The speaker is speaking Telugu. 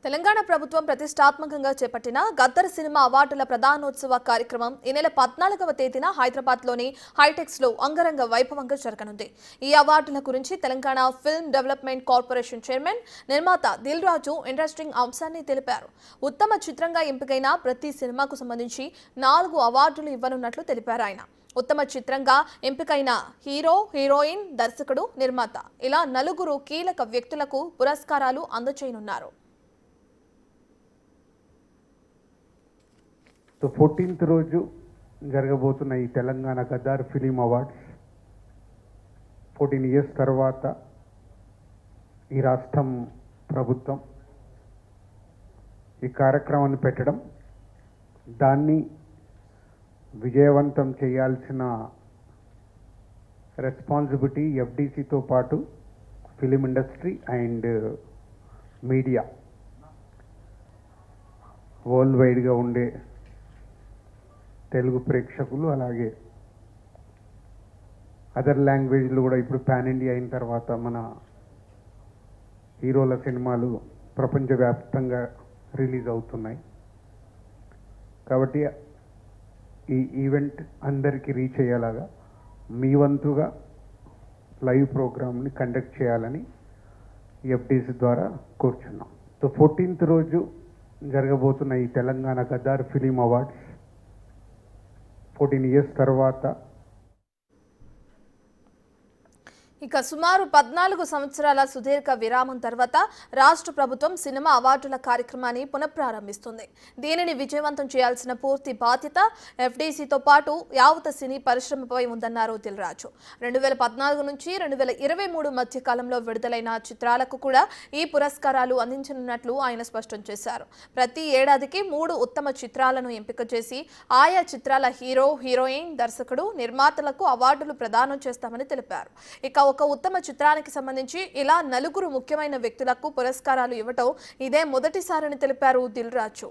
తెలంగాణ ప్రభుత్వం ప్రతిష్టాత్మకంగా చేపట్టిన గద్దర్ సినిమా అవార్డుల ప్రదానోత్సవ కార్యక్రమం ఈ నెల 14వ తేదీన హైదరాబాద్లోని హైటెక్స్లో అంగరంగ వైభవంగా జరగనుంది. ఈ అవార్డుల గురించి Telangana film development corporation chairman నిర్మాత దిల్ రాజు ఇంట్రెస్టింగ్ అంశాన్ని తెలిపారు. ఉత్తమ చిత్రంగా ఎంపికైన ప్రతి సినిమాకు సంబంధించి 4 అవార్డులు ఇవ్వనున్నట్లు తెలిపారు ఆయన. ఉత్తమ చిత్రంగా ఎంపికైన హీరో, హీరోయిన్, దర్శకుడు, నిర్మాత ఇలా 4 కీలక వ్యక్తులకు పురస్కారాలు అందజేయనున్నారు. 14th రోజు జరగబోతున్న ఈ Telangana Gaddar film awards 14 years తర్వాత ఈ రాష్ట్రం ప్రభుత్వం ఈ కార్యక్రమాన్ని పెట్టడం, దాన్ని విజయవంతం చేయాల్సిన రెస్పాన్సిబిలిటీ ఎఫ్డిసితో పాటు film industry and media world వైడ్గా ఉండే తెలుగు ప్రేక్షకులు, అలాగే అదర్ లాంగ్వేజ్లు కూడా ఇప్పుడు పాన్ ఇండియా అయిన తర్వాత మన హీరోల సినిమాలు ప్రపంచవ్యాప్తంగా రిలీజ్ అవుతున్నాయి. కాబట్టి ఈ ఈవెంట్ అందరికీ రీచ్ అయ్యేలాగా మీ వంతుగా లైవ్ ప్రోగ్రామ్ని కండక్ట్ చేయాలని ఎఫ్డిసి ద్వారా కోరుచున్నాం. 14th రోజు జరగబోతున్న ఈ Telangana Gaddar film awards 14 years తర్వాత ఇక సుమారు 14 సంవత్సరాల సుదీర్ఘ విరామం తర్వాత రాష్ట్ర ప్రభుత్వం సినిమా అవార్డుల కార్యక్రమాన్ని పునఃప్రారంభిస్తుంది. దీనిని విజయవంతం చేయాల్సిన పూర్తి బాధ్యత ఎఫ్డిసితో పాటు యావత్ సినీ పరిశ్రమపై ఉందన్నారు దిల్ రాజు. 2014 నుంచి 2023 మధ్య కాలంలో విడుదలైన చిత్రాలకు కూడా ఈ పురస్కారాలు అందించనున్నట్లు ఆయన స్పష్టం చేశారు. ప్రతి ఏడాదికి 3 ఉత్తమ చిత్రాలను ఎంపిక చేసి ఆయా చిత్రాల హీరో, హీరోయిన్, దర్శకుడు, నిర్మాతలకు అవార్డులు ప్రదానం చేస్తామని తెలిపారు. ఇక ఒక ఉత్తమ చిత్రానికి సంబంధించి ఇలా 4 ముఖ్యమైన వ్యక్తులకు పురస్కారాలు ఇవ్వటం ఇదే మొదటిసారని తెలిపారు దిల్ రాజు.